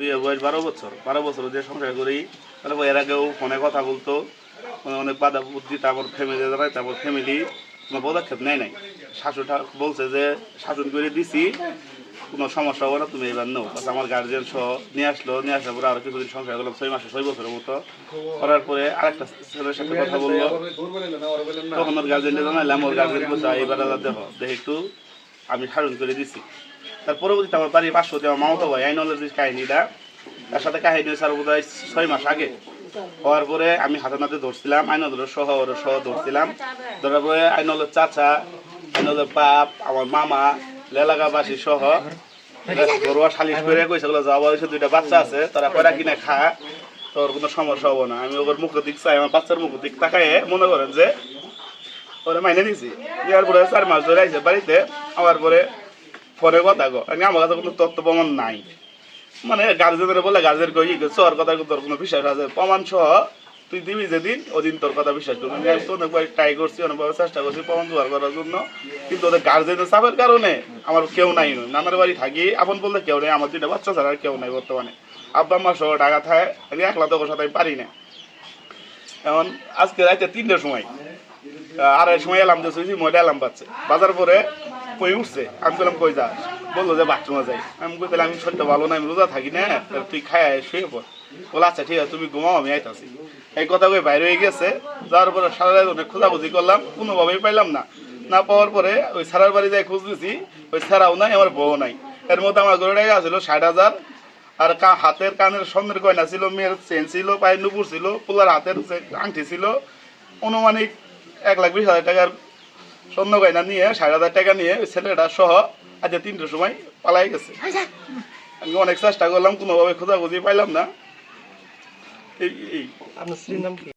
বিয়ে বয়স 12 বছর, 12 বছর যে সংসার করি। তারপর এর আগেও ফোনে কথা বলতো, অনেক বাধা বুদ্ধি, তারপর ফ্যামিলি জানায়, তারপর ফ্যামিলি কোনো পদক্ষেপ নেয় নাই। শাশুড় বলছে যে শাসন করে দিছি, কোনো সমস্যা হবে না, তুমি এবার নাও। তারপর আমার গার্জিয়ান সহ নিয়ে আসলো, নিয়ে আসার পরে আরো কিছুদিন সংসার করলাম, 6 মাসে 6 বছরের মতো করার পরে আরেকটা ছেলের সাথে কথা বললো। তখন ওর গার্জিয়ানকে জানাইলাম, ওর গার্জিয়ান বলছে এবার দেখো দেখে একটু আমি শাসন করে দিছি। তার পরবর্তীতে আমার বাড়ির পার্শ্বতে আমার মামাতো ভাই আইনলের যে কাহিনীটা, তার সাথে কাহিনী হয়েছে আর বোধ হয় 6 মাস আগে। হওয়ার পরে আমি হাতে নাতে ধরছিলাম, আইনলের সহ ওর সহ ধরছিলাম। ধরার পরে আইনলের চাচা, আইনলের বাপ, আমার মামা, এলাকাবাসী সহ ঘরোয়া সালিশ করে কইছে যাওয়া হয়েছে, 2টা বাচ্চা আছে, তারা কয়টা কিনে খা, তোর কোনো সমস্যা হবো না। আমি ওর মুখের দিক চাই, আমার বাচ্চার মুখের দিক তাকায় মনে করেন যে ওরা মাইনে দিছি। দেওয়ার পরে 4 মাস ধরে আইছে বাড়িতে। আমার পরে পরে কথা গো, আমার কাছে কোনো তথ্য প্রমাণ নাই। মানে গার্জেনের বলে গার্জেন কই তোর কথা, তোর কোনো বিশ্বাস আছে প্রমাণ সহ তুই দিবি যেদিন ওদিন তোর কথা বিশ্বাস করবি। আমি তো অনেকবার ট্রাই করছি, অনেকভাবে চেষ্টা করছি প্রমাণ জোগাড় করার জন্য, কিন্তু ওদের গার্জেনের চাপের কারণে আমার কেউ নাই। নানার বাড়ি থাকি, আপন বলতে কেউ নেই, আমার 2টা বাচ্চা ছাড়া আর কেউ নাই বর্তমানে। আব্বা মা সহ ঢাকা থাকে, আমি একলা তো ওর সাথে আমি পারি না। এখন আজকে রাইতে 3টার সময়, 2:30 সময় এলাম দিয়েছি, ময়টা এলাম পাচ্ছে বাজার পরে কই উঠছে। আমি বললাম কই যাস, বললো যে বাথরুমে যাই। আমি কই তাহলে আমি শরীরটা ভালো না, আমি রোজা থাকি না, তুই খাই শুয়ে পড়। বলে আচ্ছা ঠিক আছে তুমি ঘুমাও, আমি আইতাছি। এই কথা কই বাইরে হয়ে গেছে। যাওয়ার পরে সারা রাত অনেক খোঁজাখুঁজি করলাম, কোনোভাবেই পাইলাম না। না পাওয়ার পরে ওই সারার বাড়ি যাই খোঁজ দিছি, ওই সারাও নাই, আমার বউ নাই। এর মধ্যে আমার ঘরে টাকা ছিল 60,000, আর হাতের কানের স্বর্ণের গয়না ছিল, মেয়ের চেন ছিল, পায়ের নুপুর ছিল, পোলার হাতের আংটি ছিল। অনুমানিক 1,20,000 টাকার স্বর্ণ গয়না নিয়ে 60,000 টাকা নিয়ে ওই ছেলেটা সহ আজ 3টার সময় পালাই গেছে। আমি অনেক চেষ্টা করলাম, কোনোভাবে খোঁজাখুঁজি পাইলাম না। এই আপনার স্ত্রীর নাম কি?